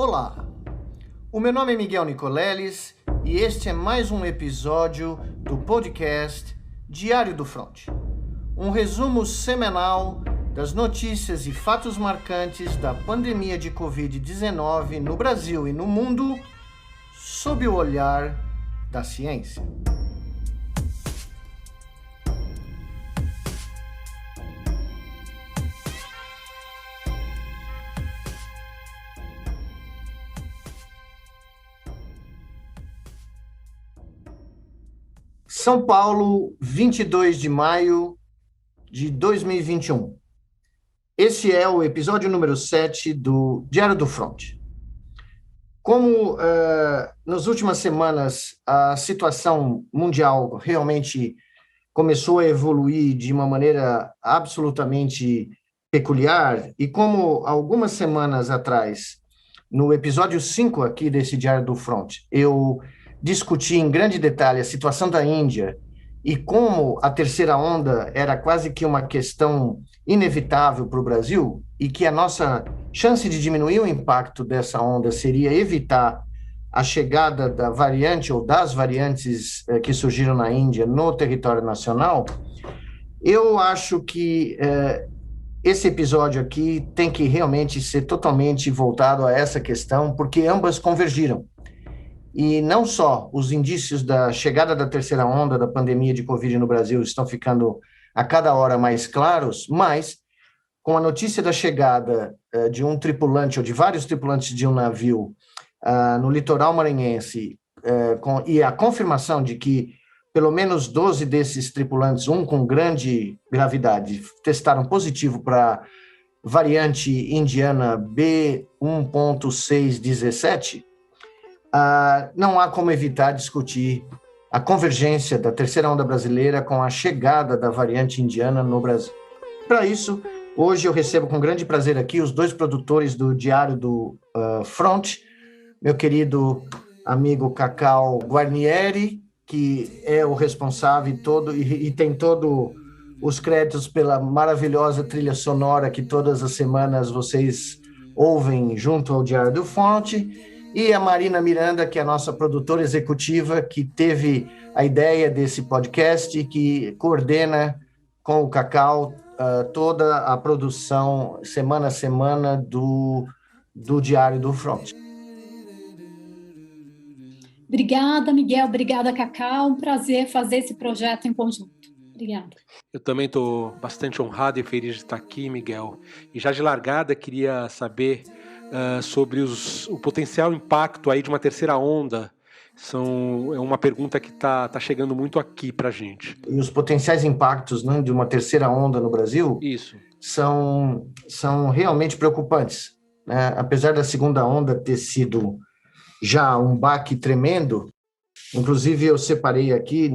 Olá, o meu nome é Miguel Nicoleles e este é mais um episódio do podcast Diário do Front. Um resumo semanal das notícias e fatos marcantes da pandemia de Covid-19 no Brasil e no mundo, sob o olhar da ciência. São Paulo, 22 de maio de 2021. Esse é o episódio número 7 do Diário do Front. Como nas últimas semanas a situação mundial realmente começou a evoluir de uma maneira absolutamente peculiar, e como algumas semanas atrás, no episódio 5 aqui desse Diário do Front, eu discuti em grande detalhe a situação da Índia e como a terceira onda era quase que uma questão inevitável para o Brasil e que a nossa chance de diminuir o impacto dessa onda seria evitar a chegada da variante ou das variantes que surgiram na Índia no território nacional, eu acho que esse episódio aqui tem que realmente ser totalmente voltado a essa questão, porque ambas convergiram. E não só os indícios da chegada da terceira onda da pandemia de Covid no Brasil estão ficando a cada hora mais claros, mas com a notícia da chegada de um tripulante ou de vários tripulantes de um navio no litoral maranhense e a confirmação de que pelo menos 12 desses tripulantes, um com grande gravidade, testaram positivo para variante indiana B1.617, não há como evitar discutir a convergência da terceira onda brasileira com a chegada da variante indiana no Brasil. Para isso, hoje eu recebo com grande prazer aqui os dois produtores do Diário do Front, meu querido amigo Cacau Guarnieri, que é o responsável e tem todos os créditos pela maravilhosa trilha sonora que todas as semanas vocês ouvem junto ao Diário do Front, e a Marina Miranda, que é a nossa produtora executiva, que teve a ideia desse podcast e que coordena com o Cacau toda a produção, semana a semana, do Diário do Front. Obrigada, Miguel. Obrigada, Cacau. Um prazer fazer esse projeto em conjunto. Obrigada. Eu também estou bastante honrado e feliz de estar aqui, Miguel. E já de largada, queria saber sobre o potencial impacto aí de uma terceira onda. É uma pergunta que está chegando muito aqui para a gente. E os potenciais impactos, né, de uma terceira onda no Brasil são realmente preocupantes, né? Apesar da segunda onda ter sido já um baque tremendo, inclusive eu separei aqui,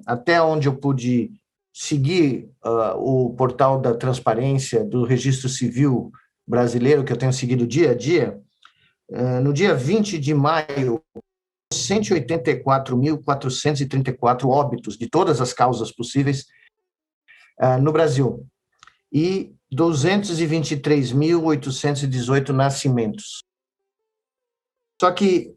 até onde eu pude seguir o portal da transparência do Registro Civil brasileiro, que eu tenho seguido dia a dia, no dia 20 de maio, 184.434 óbitos de todas as causas possíveis no Brasil e 223.818 nascimentos. Só que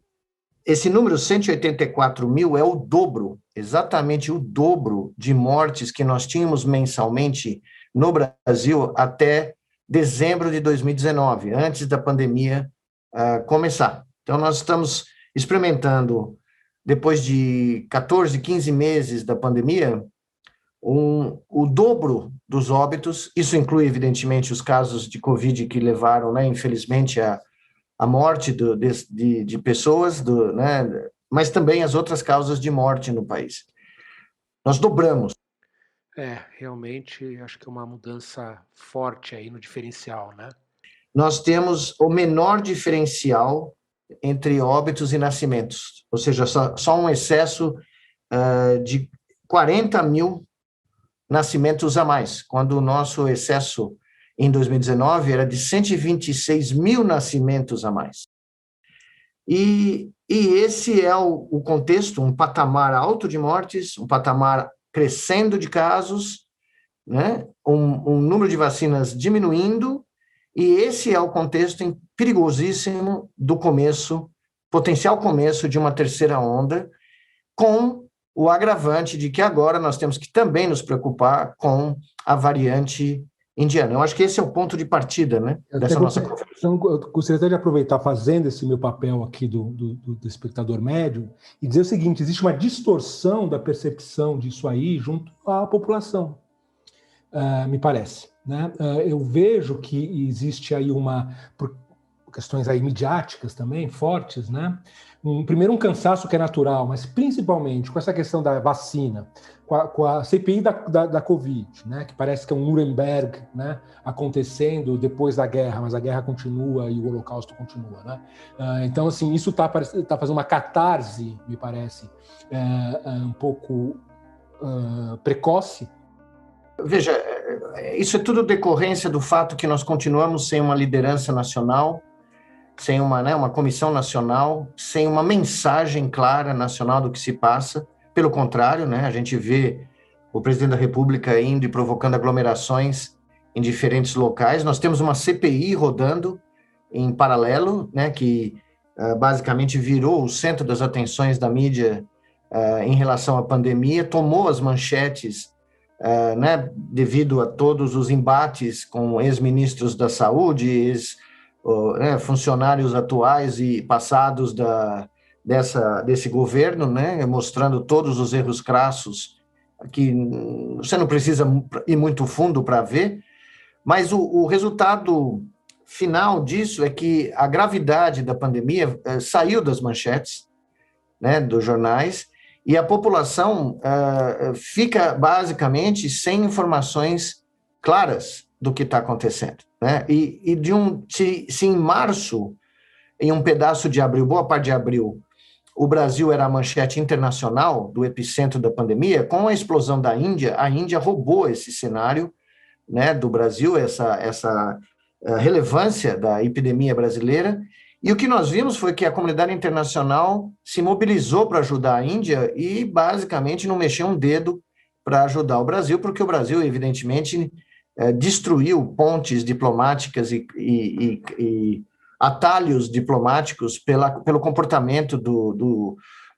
esse número 184 mil é o dobro, exatamente o dobro de mortes que nós tínhamos mensalmente no Brasil até dezembro de 2019, antes da pandemia começar. Então, nós estamos experimentando, depois de 14, 15 meses da pandemia, o dobro dos óbitos. Isso inclui, evidentemente, os casos de Covid que levaram, né, infelizmente, a morte de pessoas, né, mas também as outras causas de morte no país. Nós dobramos. Realmente, acho que é uma mudança forte aí no diferencial, né? Nós temos o menor diferencial entre óbitos e nascimentos, ou seja, só um excesso de 40 mil nascimentos a mais, quando o nosso excesso em 2019 era de 126 mil nascimentos a mais. E esse é o contexto, um patamar alto de mortes, um patamar crescendo de casos, né? Um número de vacinas diminuindo E esse é o contexto perigosíssimo do potencial começo de uma terceira onda, com o agravante de que agora nós temos que também nos preocupar com a variante indiana. Eu acho que esse é o ponto de partida, né, dessa nossa conversa. Então, eu gostaria até de aproveitar, fazendo esse meu papel aqui do espectador médio, e dizer o seguinte: existe uma distorção da percepção disso aí junto à população, me parece. Né? Eu vejo que existe aí por questões aí midiáticas também, fortes, né? Primeiro, um cansaço que é natural, mas principalmente com essa questão da vacina, com a CPI da Covid, né? Que parece que é um Nuremberg, né? Acontecendo depois da guerra, mas a guerra continua e o Holocausto continua, né? Então, assim, isso tá fazendo uma catarse, me parece, um pouco precoce. Veja, isso é tudo decorrência do fato que nós continuamos sem uma liderança nacional, sem uma comissão nacional, sem uma mensagem clara nacional do que se passa. Pelo contrário, né, a gente vê o presidente da República indo e provocando aglomerações em diferentes locais. Nós temos uma CPI rodando em paralelo, né, que basicamente virou o centro das atenções da mídia em relação à pandemia, tomou as manchetes, né, devido a todos os embates com ex-ministros da saúde, funcionários atuais e passados desse governo, né, mostrando todos os erros crassos, que você não precisa ir muito fundo para ver, mas o resultado final disso é que a gravidade da pandemia saiu das manchetes, né, dos jornais, e a população fica basicamente sem informações claras do que está acontecendo, né? Se em março, em um pedaço de abril, boa parte de abril, o Brasil era a manchete internacional do epicentro da pandemia, com a explosão da Índia, a Índia roubou esse cenário, né, do Brasil, essa relevância da epidemia brasileira, e o que nós vimos foi que a comunidade internacional se mobilizou para ajudar a Índia e basicamente não mexeu um dedo para ajudar o Brasil, porque o Brasil, evidentemente, destruiu pontes diplomáticas e atalhos diplomáticos pelo comportamento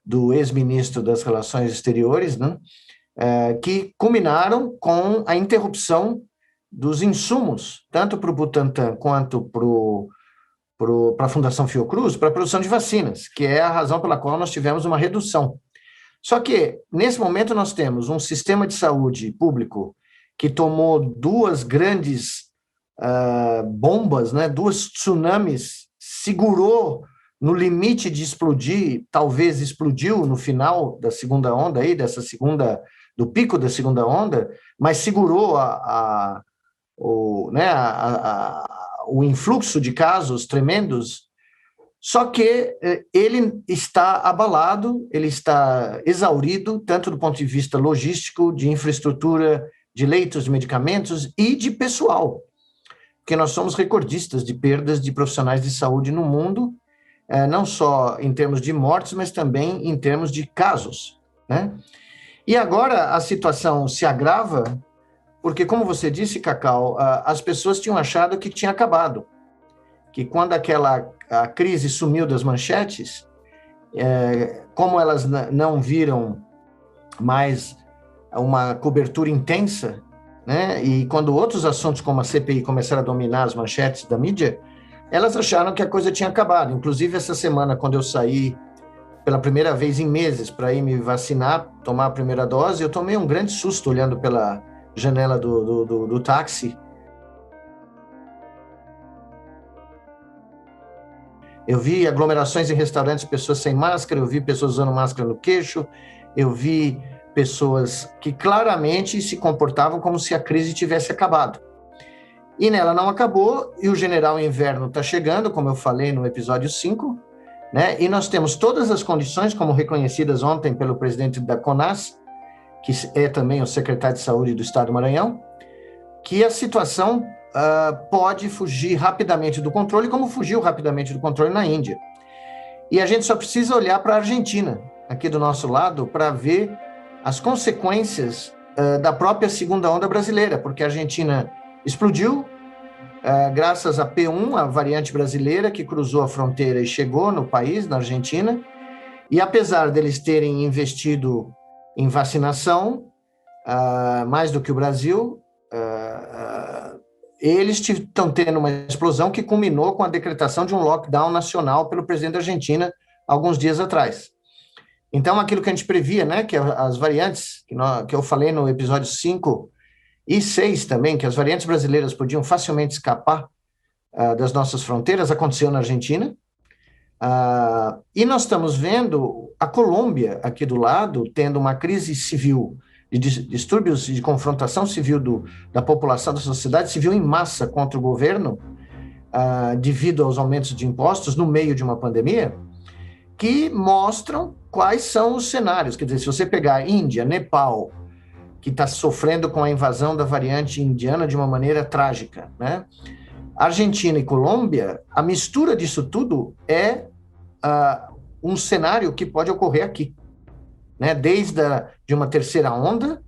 do ex-ministro das Relações Exteriores, né, que culminaram com a interrupção dos insumos, tanto para o Butantan quanto para a Fundação Fiocruz, para a produção de vacinas, que é a razão pela qual nós tivemos uma redução. Só que, nesse momento, nós temos um sistema de saúde público que tomou duas grandes bombas, né, duas tsunamis, segurou no limite de explodir, talvez explodiu no final da segunda onda, do pico da segunda onda, mas segurou o influxo de casos tremendos. Só que ele está abalado, ele está exaurido, tanto do ponto de vista logístico, de infraestrutura, de leitos de medicamentos e de pessoal, porque nós somos recordistas de perdas de profissionais de saúde no mundo, não só em termos de mortes, mas também em termos de casos, né? E agora a situação se agrava, porque, como você disse, Cacau, as pessoas tinham achado que tinha acabado, que quando a crise sumiu das manchetes, como elas não viram mais uma cobertura intensa, né, e quando outros assuntos como a CPI começaram a dominar as manchetes da mídia, elas acharam que a coisa tinha acabado. Inclusive, essa semana, quando eu saí pela primeira vez em meses para ir me vacinar, tomar a primeira dose, eu tomei um grande susto olhando pela janela do táxi. Eu vi aglomerações em restaurantes, pessoas sem máscara, eu vi pessoas usando máscara no queixo, eu vi pessoas que claramente se comportavam como se a crise tivesse acabado. E nela não acabou, e o general inverno está chegando, como eu falei no episódio 5, né? E nós temos todas as condições, como reconhecidas ontem pelo presidente da CONAS, que é também o secretário de Saúde do Estado do Maranhão, que a situação pode fugir rapidamente do controle, como fugiu rapidamente do controle na Índia. E a gente só precisa olhar para a Argentina, aqui do nosso lado, para ver as consequências da própria segunda onda brasileira, porque a Argentina explodiu, graças a P1, a variante brasileira, que cruzou a fronteira e chegou no país, na Argentina. E apesar deles terem investido em vacinação, mais do que o Brasil, eles estão tendo uma explosão que culminou com a decretação de um lockdown nacional pelo presidente da Argentina alguns dias atrás. Então, aquilo que a gente previa, né, que as variantes, que eu falei no episódio 5 e 6 também, que as variantes brasileiras podiam facilmente escapar das nossas fronteiras, aconteceu na Argentina. E nós estamos vendo a Colômbia, aqui do lado, tendo uma crise civil, de distúrbios e de confrontação civil da população, da sociedade civil em massa contra o governo, devido aos aumentos de impostos no meio de uma pandemia, que mostram quais são os cenários. Quer dizer, se você pegar a Índia, Nepal, que está sofrendo com a invasão da variante indiana de uma maneira trágica, né? Argentina e Colômbia, a mistura disso tudo é um cenário que pode ocorrer aqui, né? Desde de uma terceira onda,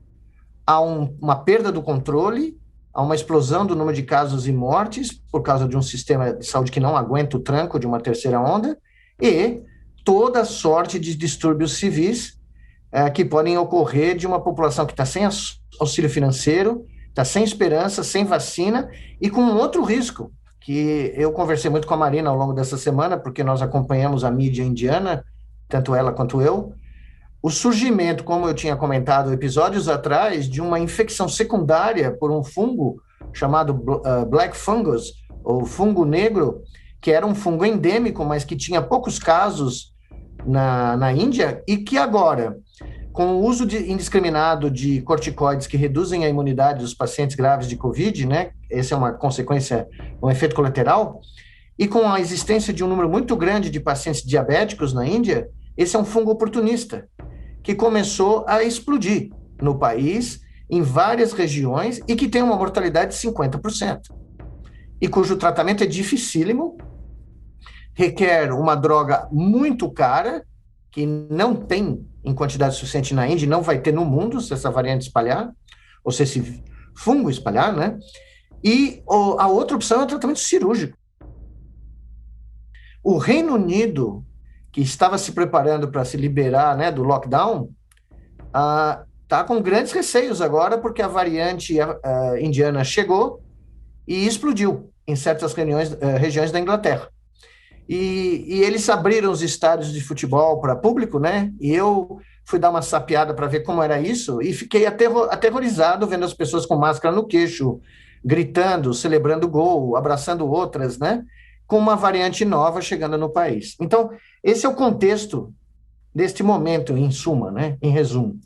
a uma perda do controle, a uma explosão do número de casos e mortes por causa de um sistema de saúde que não aguenta o tranco de uma terceira onda, e toda sorte de distúrbios civis que podem ocorrer de uma população que está sem auxílio financeiro, está sem esperança, sem vacina, e com um outro risco, que eu conversei muito com a Marina ao longo dessa semana, porque nós acompanhamos a mídia indiana, tanto ela quanto eu, o surgimento, como eu tinha comentado episódios atrás, de uma infecção secundária por um fungo chamado Black Fungus, ou fungo negro, que era um fungo endêmico, mas que tinha poucos casos na Índia, e que agora, com o uso indiscriminado de corticoides que reduzem a imunidade dos pacientes graves de Covid, né? Essa é uma consequência, um efeito colateral, e com a existência de um número muito grande de pacientes diabéticos na Índia, esse é um fungo oportunista, que começou a explodir no país, em várias regiões, e que tem uma mortalidade de 50%, e cujo tratamento é dificílimo, requer uma droga muito cara, que não tem em quantidade suficiente na Índia, não vai ter no mundo se essa variante espalhar, ou se esse fungo espalhar, né? E a outra opção é o tratamento cirúrgico. O Reino Unido, que estava se preparando para se liberar, né, do lockdown, está com grandes receios agora, porque a variante indiana chegou e explodiu em certas regiões da Inglaterra. E eles abriram os estádios de futebol para público, né? E eu fui dar uma sapeada para ver como era isso e fiquei aterrorizado vendo as pessoas com máscara no queixo, gritando, celebrando gol, abraçando outras, né? Com uma variante nova chegando no país. Então, esse é o contexto deste momento, em suma, né? Em resumo.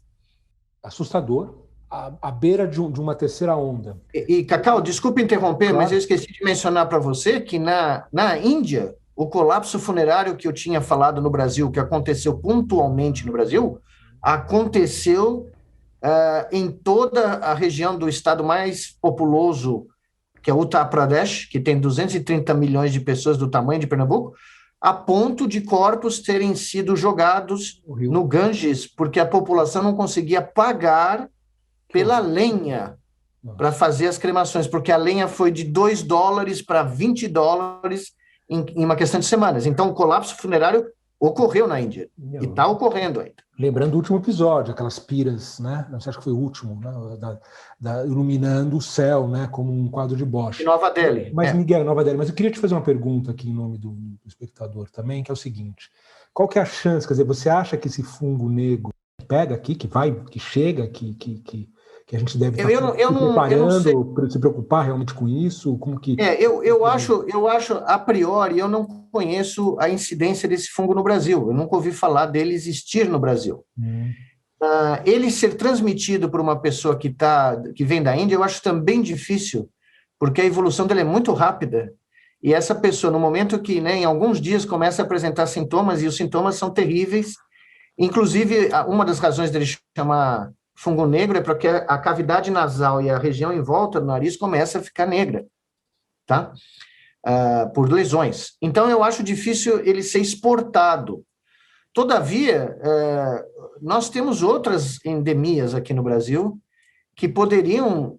Assustador, à beira de uma terceira onda. E Cacau, desculpe interromper, claro, mas eu esqueci de mencionar para você que na Índia, o colapso funerário que eu tinha falado no Brasil, que aconteceu pontualmente no Brasil, aconteceu em toda a região do estado mais populoso, que é Uttar Pradesh, que tem 230 milhões de pessoas do tamanho de Pernambuco, a ponto de corpos terem sido jogados no Ganges, porque a população não conseguia pagar pela lenha para fazer as cremações, porque a lenha foi de $2 para $20 em uma questão de semanas. Então, o colapso funerário ocorreu na Índia, e está ocorrendo ainda. Lembrando o último episódio, aquelas piras, né? Não sei, acho que foi o último, né? Iluminando o céu, né? Como um quadro de Bosch. Nova Delhi. Mas, Miguel, Nova Delhi. Mas eu queria te fazer uma pergunta aqui em nome do espectador também, que é o seguinte: qual que é a chance? Quer dizer, você acha que esse fungo negro pega aqui, que chega, que a gente deve estar se preparando, se preocupar realmente com isso? Como que... Eu acho, a priori, eu não conheço a incidência desse fungo no Brasil. Eu nunca ouvi falar dele existir no Brasil. Ele ser transmitido por uma pessoa que vem da Índia, eu acho também difícil, porque a evolução dele é muito rápida. E essa pessoa, no momento que, né, em alguns dias, começa a apresentar sintomas, e os sintomas são terríveis. Inclusive, uma das razões dele chamar fungo negro é porque a cavidade nasal e a região em volta do nariz começa a ficar negra, tá? Por lesões. Então, eu acho difícil ele ser exportado. Todavia, nós temos outras endemias aqui no Brasil que poderiam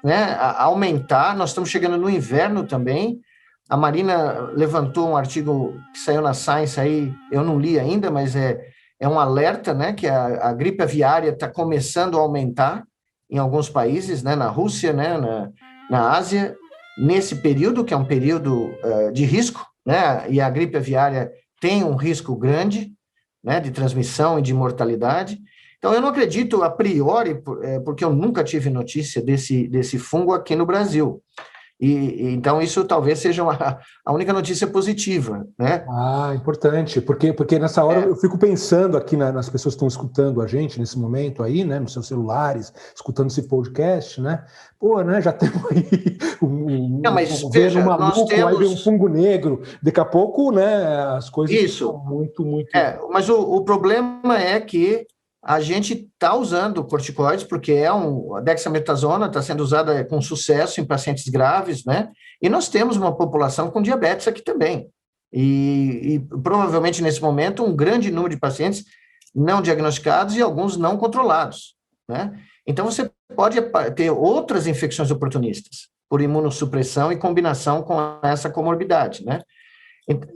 né, aumentar. Nós estamos chegando no inverno também. A Marina levantou um artigo que saiu na Science, aí eu não li ainda, mas é um alerta, né, que a gripe aviária está começando a aumentar em alguns países, né, na Rússia, né, na Ásia, nesse período, que é um período de risco, né, e a gripe aviária tem um risco grande, né, de transmissão e de mortalidade. Então, eu não acredito a priori, porque eu nunca tive notícia desse fungo aqui no Brasil. Então, isso talvez seja a única notícia positiva, né? Importante, porque nessa hora eu fico pensando aqui nas pessoas que estão escutando a gente nesse momento aí, né, nos seus celulares, escutando esse podcast, né? Pô, né, já temos aí mas governo veja, maluco, aí vem um fungo negro, daqui a pouco, né, as coisas são muito... Mas o problema é que a gente está usando corticoides, porque a dexametasona está sendo usada com sucesso em pacientes graves, né? E nós temos uma população com diabetes aqui também. E provavelmente, nesse momento, um grande número de pacientes não diagnosticados e alguns não controlados, né? Então, você pode ter outras infecções oportunistas por imunossupressão e combinação com essa comorbidade, né?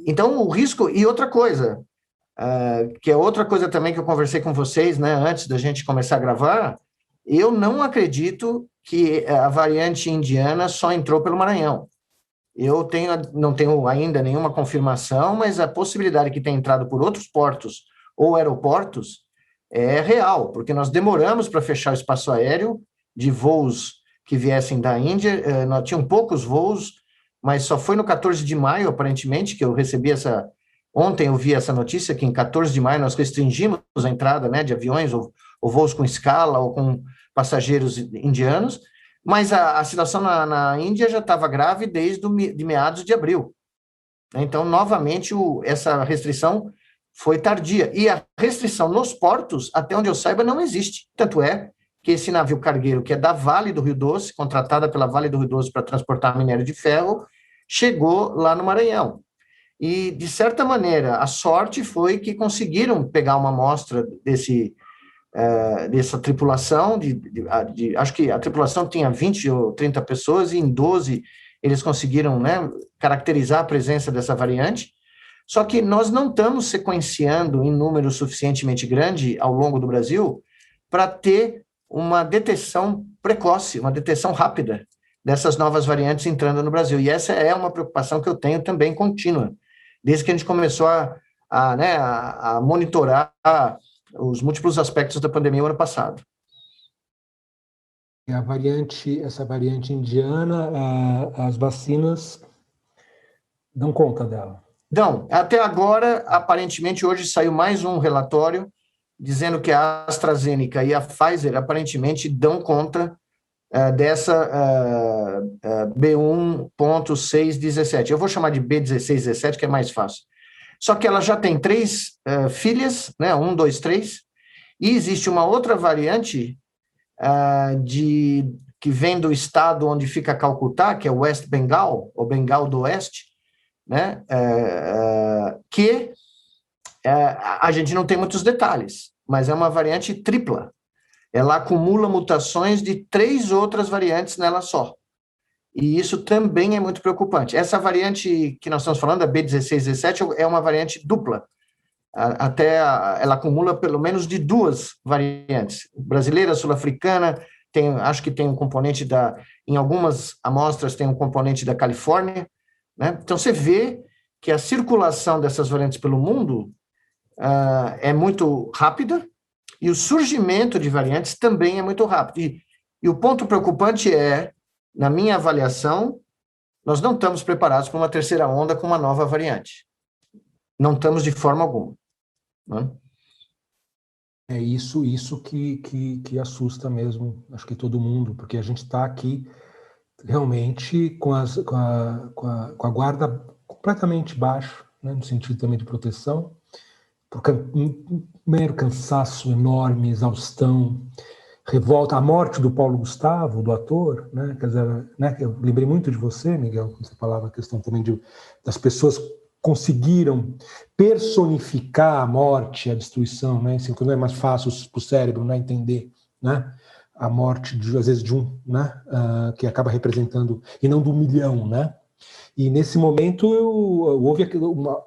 Então, o risco... E outra coisa... que é outra coisa também que eu conversei com vocês, né, antes da gente começar a gravar, eu não acredito que a variante indiana só entrou pelo Maranhão. Não tenho ainda nenhuma confirmação, mas a possibilidade que tenha entrado por outros portos ou aeroportos é real, porque nós demoramos para fechar o espaço aéreo de voos que viessem da Índia, nós tínhamos poucos voos, mas só foi no 14 de maio, aparentemente, que eu recebi Ontem eu vi essa notícia que em 14 de maio nós restringimos a entrada, né, de aviões ou voos com escala ou com passageiros indianos, mas a situação na Índia já estava grave desde de meados de abril. Então, novamente, essa restrição foi tardia. E a restrição nos portos, até onde eu saiba, não existe. Tanto é que esse navio cargueiro, que é da Vale do Rio Doce, contratada pela Vale do Rio Doce para transportar minério de ferro, chegou lá no Maranhão. E, de certa maneira, a sorte foi que conseguiram pegar uma amostra dessa tripulação, acho que a tripulação tinha 20 ou 30 pessoas, e em 12 eles conseguiram, né, caracterizar a presença dessa variante, só que nós não estamos sequenciando em número suficientemente grande ao longo do Brasil para ter uma detecção precoce, uma detecção rápida dessas novas variantes entrando no Brasil. E essa é uma preocupação que eu tenho também contínua, desde que a gente começou a monitorar os múltiplos aspectos da pandemia o ano passado. Essa variante indiana, as vacinas dão conta dela? Não, até agora, aparentemente, hoje saiu mais um relatório dizendo que a AstraZeneca e a Pfizer aparentemente dão conta dessa B1.617. Eu vou chamar de B1617, que é mais fácil. Só que ela já tem 3 filhas, né? 1, 2, 3, e existe uma outra variante que vem do estado onde fica Calcutá, que é o West Bengal, ou Bengal do Oeste, né? Que a gente não tem muitos detalhes, mas é uma variante tripla. Ela acumula mutações de 3 outras variantes nela só. E isso também é muito preocupante. Essa variante que nós estamos falando, a B1617, é uma variante dupla. Ela acumula pelo menos de 2 variantes. Brasileira, sul-africana, acho que tem um componente em algumas amostras tem um componente da Califórnia, né? Então, você vê que a circulação dessas variantes pelo mundo é muito rápida, e o surgimento de variantes também é muito rápido. E o ponto preocupante na minha avaliação, nós não estamos preparados para uma terceira onda com uma nova variante. Não estamos de forma alguma. Né? É isso que assusta mesmo, acho que todo mundo, porque a gente está aqui realmente com a guarda completamente baixa, né, no sentido também de proteção, porque um mero cansaço enorme, exaustão, revolta, a morte do Paulo Gustavo, do ator, né? Quer dizer, né? Eu lembrei muito de você, Miguel, quando você falava a questão também das pessoas conseguiram personificar a morte, a destruição, né? Assim, que não é mais fácil para o cérebro, né, entender, né? a morte, às vezes, de um, né? Que acaba representando, e não do 1 milhão, né? E nesse momento houve uma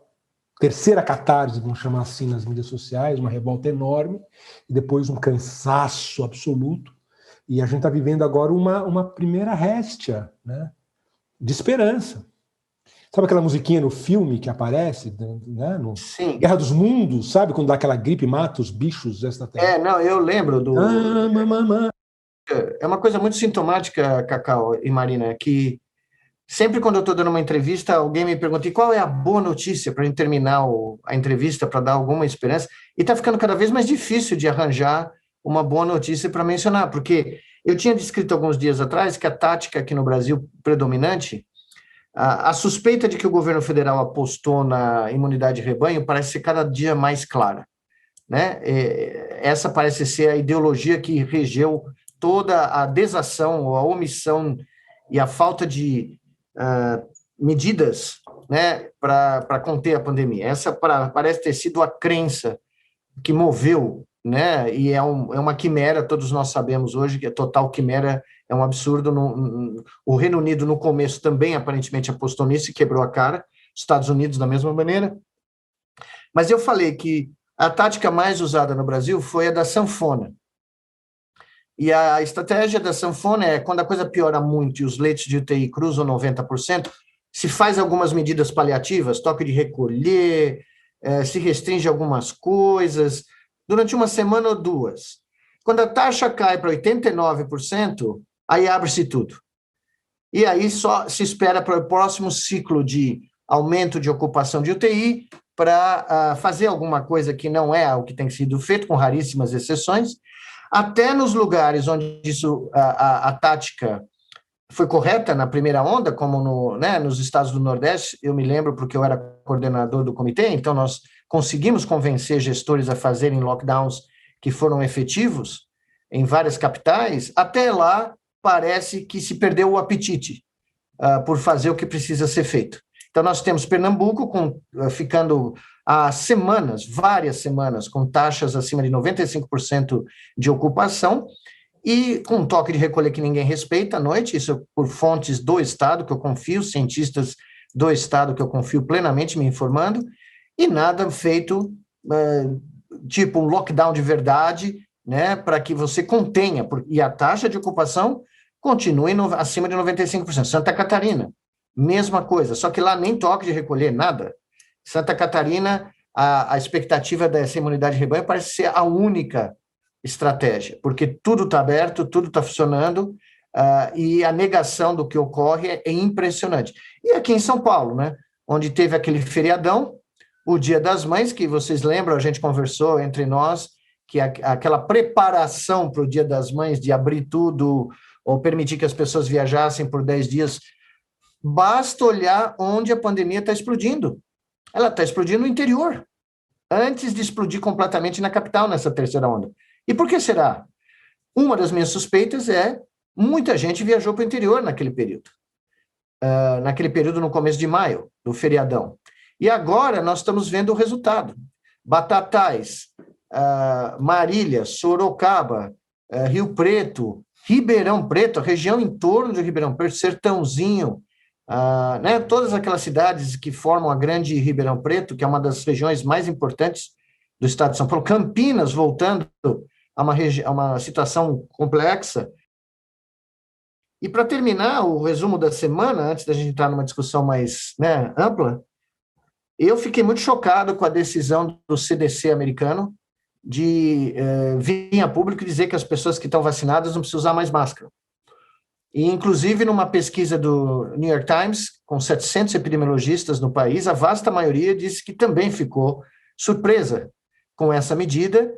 terceira catarse, vamos chamar assim, nas mídias sociais, uma revolta enorme, e depois um cansaço absoluto. E a gente está vivendo agora uma primeira réstia, né, de esperança. Sabe aquela musiquinha no filme que aparece, né, no Sim. Guerra dos Mundos, sabe? Quando dá aquela gripe e mata os bichos extraterrestres. Não, eu lembro do... É uma coisa muito sintomática, Cacau e Marina, que sempre quando eu estou dando uma entrevista, alguém me pergunta: e qual é a boa notícia para a gente terminar a entrevista, para dar alguma esperança? E está ficando cada vez mais difícil de arranjar uma boa notícia para mencionar, porque eu tinha descrito alguns dias atrás que a tática aqui no Brasil predominante, a suspeita de que o governo federal apostou na imunidade de rebanho parece ser cada dia mais clara, né? Essa parece ser a ideologia que regeu toda a desação, ou a omissão e a falta de medidas, né, para conter a pandemia. Essa parece ter sido a crença que moveu, né, e é uma quimera, todos nós sabemos hoje que a total quimera é um absurdo. O Reino Unido, no começo, também aparentemente apostou nisso e quebrou a cara, Estados Unidos da mesma maneira. Mas eu falei que a tática mais usada no Brasil foi a da sanfona. E a estratégia da sanfona é, quando a coisa piora muito e os leitos de UTI cruzam 90%, se faz algumas medidas paliativas, toque de recolher, se restringe algumas coisas, durante uma semana ou duas. Quando a taxa cai para 89%, aí abre-se tudo. E aí só se espera para o próximo ciclo de aumento de ocupação de UTI para fazer alguma coisa que não é o que tem sido feito, com raríssimas exceções. Até nos lugares onde a tática foi correta na primeira onda, como nos estados do Nordeste, eu me lembro porque eu era coordenador do comitê, então nós conseguimos convencer gestores a fazerem lockdowns que foram efetivos em várias capitais. Até lá parece que se perdeu o apetite por fazer o que precisa ser feito. Então nós temos Pernambuco ficando há semanas, várias semanas, com taxas acima de 95% de ocupação e com um toque de recolher que ninguém respeita à noite, isso por fontes do Estado, que eu confio, cientistas do Estado que eu confio plenamente me informando, e nada feito, tipo um lockdown de verdade, né, para que você contenha, e a taxa de ocupação continue acima de 95%. Santa Catarina, mesma coisa, só que lá nem toque de recolher, nada. Santa Catarina, a expectativa dessa imunidade de rebanho parece ser a única estratégia, porque tudo está aberto, tudo está funcionando, e a negação do que ocorre é impressionante. E aqui em São Paulo, né, onde teve aquele feriadão, o Dia das Mães, que vocês lembram, a gente conversou entre nós, que aquela preparação para o Dia das Mães, de abrir tudo, ou permitir que as pessoas viajassem por 10 dias, basta olhar onde a pandemia está explodindo. Ela está explodindo no interior, antes de explodir completamente na capital, nessa terceira onda. E por que será? Uma das minhas suspeitas é muita gente viajou para o interior naquele período. Naquele período no começo de maio, do feriadão. E agora nós estamos vendo o resultado. Batatais, Marília, Sorocaba, Rio Preto, Ribeirão Preto, a região em torno de Ribeirão Preto, Sertãozinho, né, todas aquelas cidades que formam a grande Ribeirão Preto, que é uma das regiões mais importantes do estado de São Paulo, Campinas, voltando a uma situação complexa. E para terminar o resumo da semana, antes da gente entrar numa discussão mais, né, ampla, eu fiquei muito chocado com a decisão do CDC americano de vir a público e dizer que as pessoas que estão vacinadas não precisam usar mais máscara. E, inclusive, numa pesquisa do New York Times, com 700 epidemiologistas no país, a vasta maioria disse que também ficou surpresa com essa medida.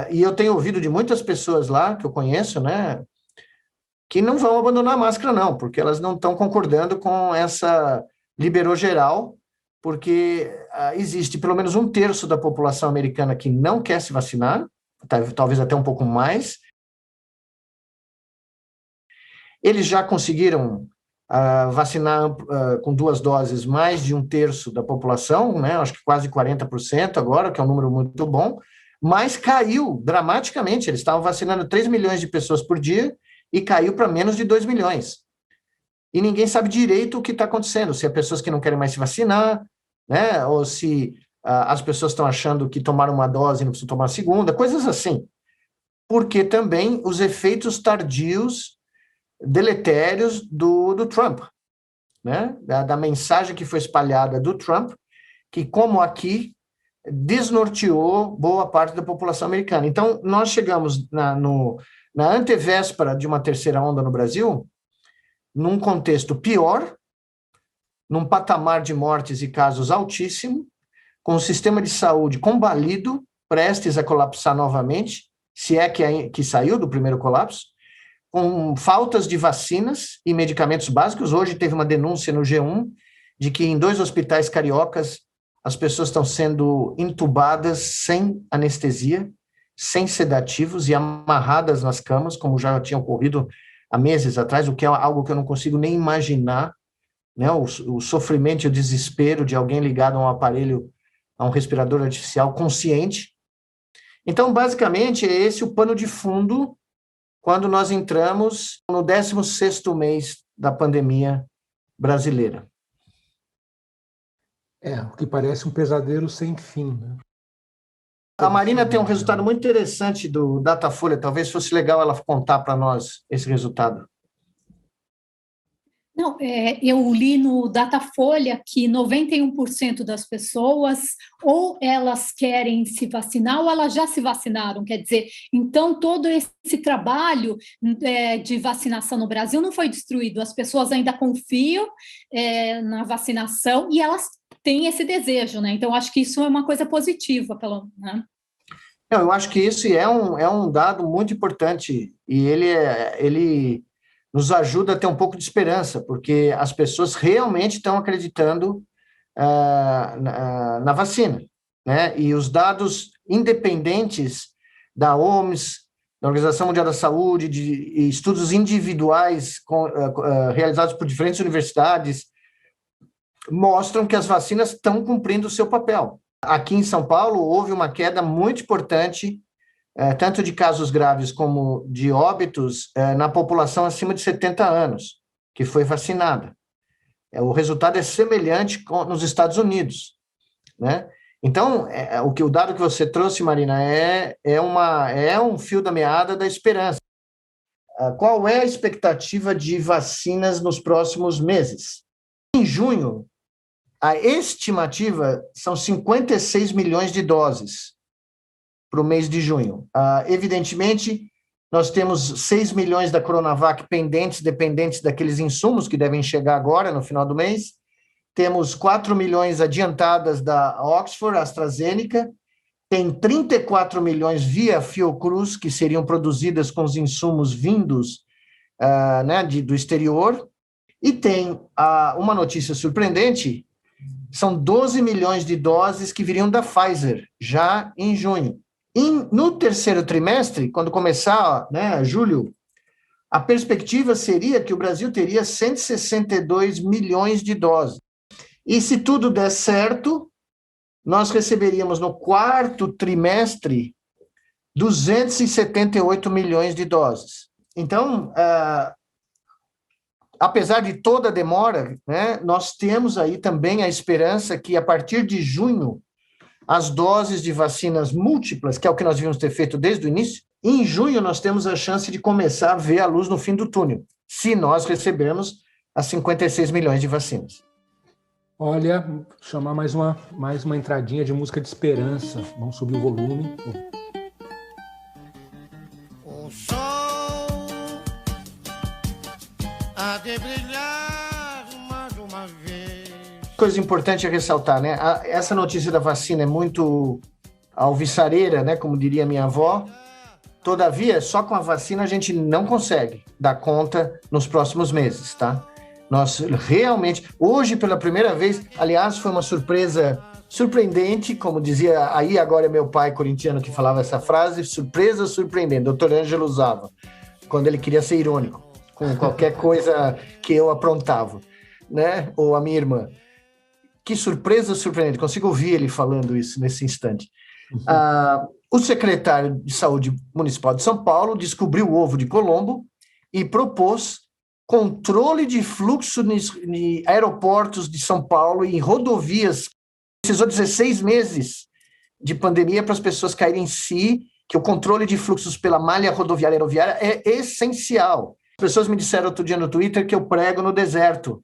E eu tenho ouvido de muitas pessoas lá, que eu conheço, né, que não vão abandonar a máscara, não, porque elas não estão concordando com essa liberou geral, porque existe pelo menos 1/3 da população americana que não quer se vacinar, talvez até um pouco mais. Eles já conseguiram vacinar com 2 doses mais de 1/3 da população, né? Acho que quase 40% agora, que é um número muito bom, mas caiu dramaticamente. Eles estavam vacinando 3 milhões de pessoas por dia e caiu para menos de 2 milhões. E ninguém sabe direito o que está acontecendo, se é pessoas que não querem mais se vacinar, né, ou se as pessoas estão achando que tomaram uma dose e não precisam tomar a segunda, coisas assim. Porque também os efeitos tardios, deletérios do Trump, né, da mensagem que foi espalhada do Trump, que, como aqui, desnorteou boa parte da população americana. Então, nós chegamos na antevéspera de uma terceira onda no Brasil, num contexto pior, num patamar de mortes e casos altíssimo, com o sistema de saúde combalido, prestes a colapsar novamente, se é que saiu do primeiro colapso, com faltas de vacinas e medicamentos básicos. Hoje teve uma denúncia no G1 de que em 2 hospitais cariocas as pessoas estão sendo entubadas sem anestesia, sem sedativos e amarradas nas camas, como já tinha ocorrido há meses atrás, o que é algo que eu não consigo nem imaginar, né? O sofrimento e o desespero de alguém ligado a um aparelho, a um respirador artificial consciente. Então, basicamente, é esse o pano de fundo quando nós entramos no 16º mês da pandemia brasileira. O que parece um pesadelo sem fim, né? A Marina tem um resultado muito interessante do Datafolha, talvez fosse legal ela contar para nós esse resultado. Não, eu li no Datafolha que 91% das pessoas ou elas querem se vacinar ou elas já se vacinaram, quer dizer, então todo esse trabalho de vacinação no Brasil não foi destruído, as pessoas ainda confiam na vacinação e elas têm esse desejo, né? Então acho que isso é uma coisa positiva, né? Não, eu acho que isso é um dado muito importante e ele nos ajuda a ter um pouco de esperança, porque as pessoas realmente estão acreditando na vacina, né? E os dados independentes da OMS, da Organização Mundial da Saúde, de estudos individuais realizados por diferentes universidades, mostram que as vacinas estão cumprindo o seu papel. Aqui em São Paulo, houve uma queda muito importante, tanto de casos graves como de óbitos, na população acima de 70 anos, que foi vacinada. O resultado é semelhante nos Estados Unidos, né? Então, o dado que você trouxe, Marina, é um fio da meada da esperança. Qual é a expectativa de vacinas nos próximos meses? Em junho, a estimativa são 56 milhões de doses para o mês de junho. Evidentemente, nós temos 6 milhões da Coronavac dependentes daqueles insumos que devem chegar agora, no final do mês. Temos 4 milhões adiantadas da Oxford, AstraZeneca. Tem 34 milhões via Fiocruz, que seriam produzidas com os insumos vindos do exterior. E tem uma notícia surpreendente, são 12 milhões de doses que viriam da Pfizer, já em junho. No terceiro trimestre, quando começar, julho, a perspectiva seria que o Brasil teria 162 milhões de doses. E se tudo der certo, nós receberíamos no quarto trimestre 278 milhões de doses. Então, apesar de toda a demora, né, nós temos aí também a esperança que, a partir de junho, as doses de vacinas múltiplas, que é o que nós devíamos ter feito desde o início, em junho nós temos a chance de começar a ver a luz no fim do túnel, se nós recebermos as 56 milhões de vacinas. Olha, chamar mais uma entradinha de música de esperança. Vamos subir o volume. O sol há de brilhar mais uma vez. Coisa importante a ressaltar, né? Essa notícia da vacina é muito alvissareira, né? Como diria minha avó. Todavia, só com a vacina a gente não consegue dar conta nos próximos meses, tá? Nós realmente, hoje pela primeira vez, aliás, foi uma surpresa surpreendente, como dizia aí agora é meu pai corintiano que falava essa frase, surpresa surpreendente, Dr. Ângelo usava, quando ele queria ser irônico, com qualquer coisa que eu aprontava, né? Ou a minha irmã. Que surpresa surpreendente, consigo ouvir ele falando isso nesse instante. o secretário de Saúde Municipal de São Paulo descobriu o ovo de Colombo e propôs controle de fluxo em aeroportos de São Paulo e em rodovias. Precisou 16 meses de pandemia para as pessoas caírem em si, que o controle de fluxos pela malha rodoviária e aeroviária é essencial. As pessoas me disseram outro dia no Twitter que eu prego no deserto.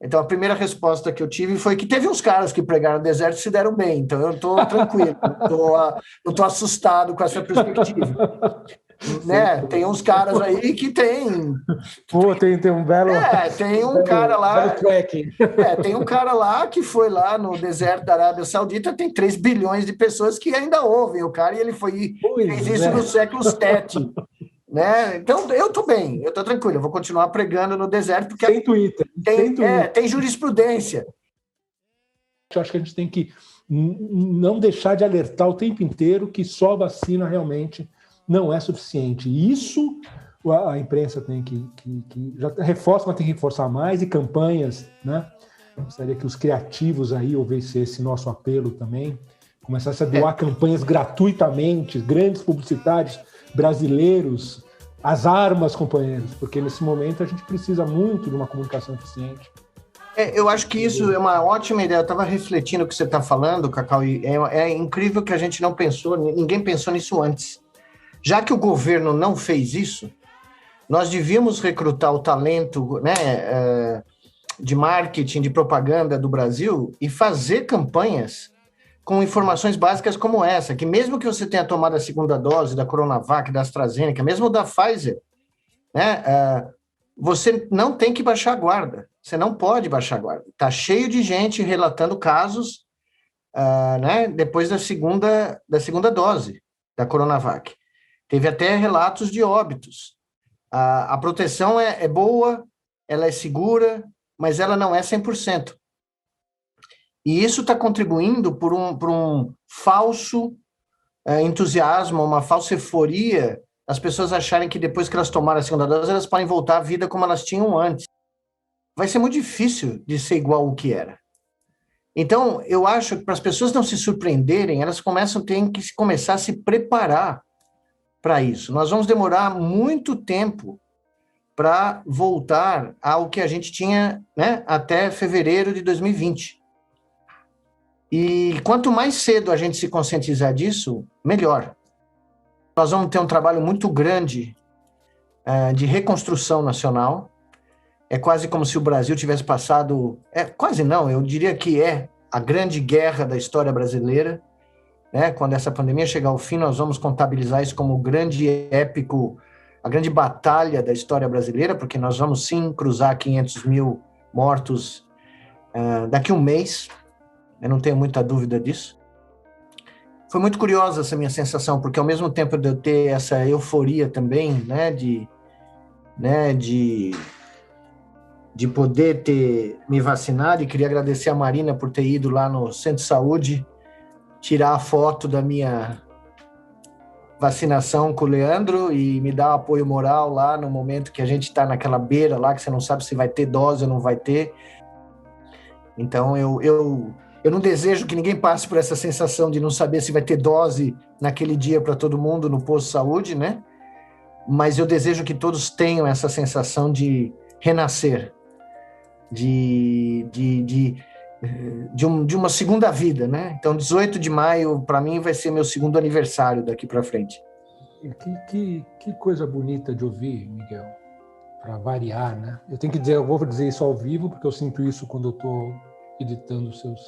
Então, a primeira resposta que eu tive foi que teve uns caras que pregaram no deserto e se deram bem. Então, eu estou tranquilo, não estou assustado com essa perspectiva. Né? Tem uns caras aí que tem... Pô, tem um belo... tem um cara lá... Tracking. Tem um cara lá que foi lá no deserto da Arábia Saudita, tem 3 bilhões de pessoas que ainda ouvem o cara, e ele fez isso no século VII. Né? Então, eu estou bem, eu estou tranquilo, eu vou continuar pregando no deserto, porque tem Twitter. Tem jurisprudência. Eu acho que a gente tem que não deixar de alertar o tempo inteiro que só vacina realmente não é suficiente. E isso a imprensa tem que já reforça, mas tem que reforçar mais, e campanhas, né? Gostaria que os criativos aí ouvissem esse nosso apelo também, começassem a doar campanhas gratuitamente, grandes publicitários brasileiros, as armas, companheiros, porque nesse momento a gente precisa muito de uma comunicação eficiente. Eu acho que isso é uma ótima ideia. Eu estava refletindo o que você está falando, Cacau, e é incrível que a gente não pensou, ninguém pensou nisso antes. Já que o governo não fez isso, nós devíamos recrutar o talento, né, de marketing, de propaganda do Brasil e fazer campanhas com informações básicas como essa, que mesmo que você tenha tomado a segunda dose da Coronavac, da AstraZeneca, mesmo da Pfizer, né, você não tem que baixar a guarda, você não pode baixar a guarda. Está cheio de gente relatando casos né, depois da segunda dose da Coronavac. Teve até relatos de óbitos. A proteção é boa, ela é segura, mas ela não é 100%. E isso está contribuindo por um falso entusiasmo, uma falsa euforia, as pessoas acharem que depois que elas tomaram a segunda dose, elas podem voltar à vida como elas tinham antes. Vai ser muito difícil de ser igual ao que era. Então, eu acho que para as pessoas não se surpreenderem, elas têm que começar a se preparar para isso. Nós vamos demorar muito tempo para voltar ao que a gente tinha, né, até fevereiro de 2020. E quanto mais cedo a gente se conscientizar disso, melhor. Nós vamos ter um trabalho muito grande de reconstrução nacional. É quase como se o Brasil tivesse passado... quase não, eu diria que é a grande guerra da história brasileira. Né? Quando essa pandemia chegar ao fim, nós vamos contabilizar isso como o grande épico, a grande batalha da história brasileira, porque nós vamos sim cruzar 500 mil mortos daqui a um mês. Eu não tenho muita dúvida disso. Foi muito curiosa essa minha sensação, porque ao mesmo tempo de eu ter essa euforia também, né, de poder ter me vacinado, e queria agradecer a Marina por ter ido lá no Centro de Saúde tirar a foto da minha vacinação com o Leandro e me dar apoio moral lá no momento que a gente está naquela beira lá, que você não sabe se vai ter dose ou não vai ter. Então, eu não desejo que ninguém passe por essa sensação de não saber se vai ter dose naquele dia para todo mundo no posto de saúde, né? Mas eu desejo que todos tenham essa sensação de renascer, de uma segunda vida, né? Então, 18 de maio, para mim, vai ser meu segundo aniversário daqui para frente. Que coisa bonita de ouvir, Miguel, para variar, né? Eu tenho que dizer, eu vou dizer isso ao vivo, porque eu sinto isso quando eu estou editando os seus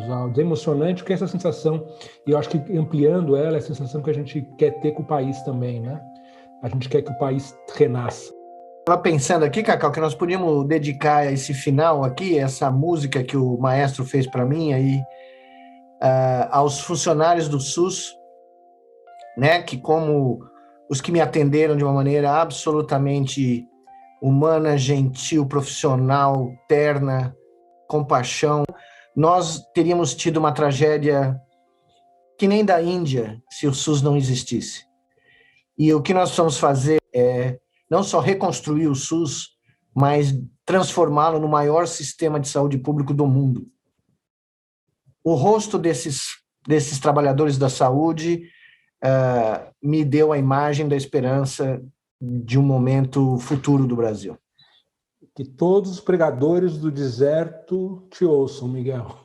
áudios. É emocionante, porque essa sensação, e eu acho que ampliando ela, é a sensação que a gente quer ter com o país também, né? A gente quer que o país renasça. Estava pensando aqui, Cacau, que nós podíamos dedicar esse final aqui, essa música que o maestro fez para mim aí, aos funcionários do SUS, né? Que como os que me atenderam de uma maneira absolutamente humana, gentil, profissional, terna, compaixão, nós teríamos tido uma tragédia que nem da Índia se o SUS não existisse. E o que nós precisamos fazer é não só reconstruir o SUS, mas transformá-lo no maior sistema de saúde público do mundo. O rosto desses trabalhadores da saúde me deu a imagem da esperança de um momento futuro do Brasil. Que todos os pregadores do deserto te ouçam, Miguel.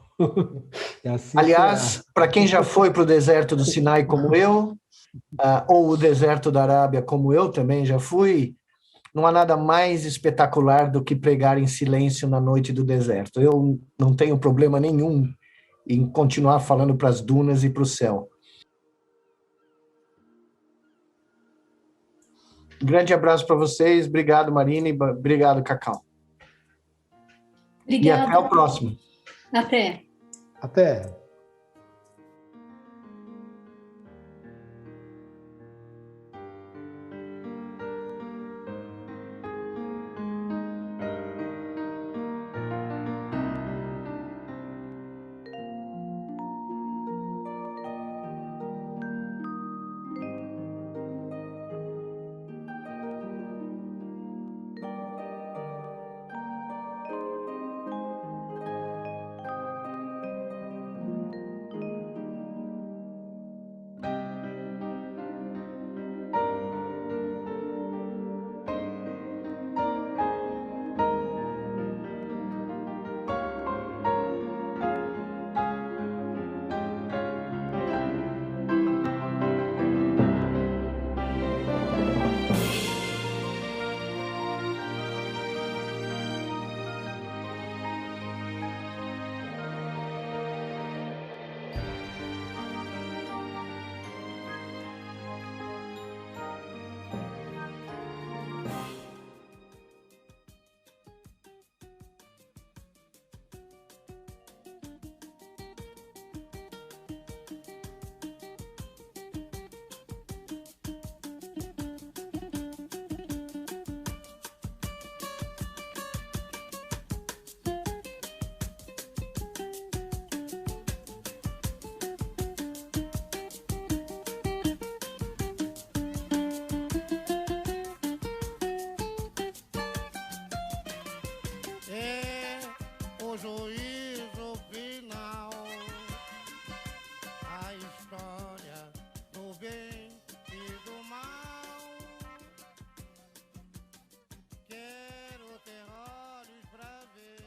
E assim Aliás, para quem já foi para o deserto do Sinai como eu, ou o deserto da Arábia como eu também já fui, não há nada mais espetacular do que pregar em silêncio na noite do deserto. Eu não tenho problema nenhum em continuar falando para as dunas e para o céu. Grande abraço para vocês. Obrigado, Marina. Obrigado, Cacau. Obrigada. E até o próximo. Até. Até.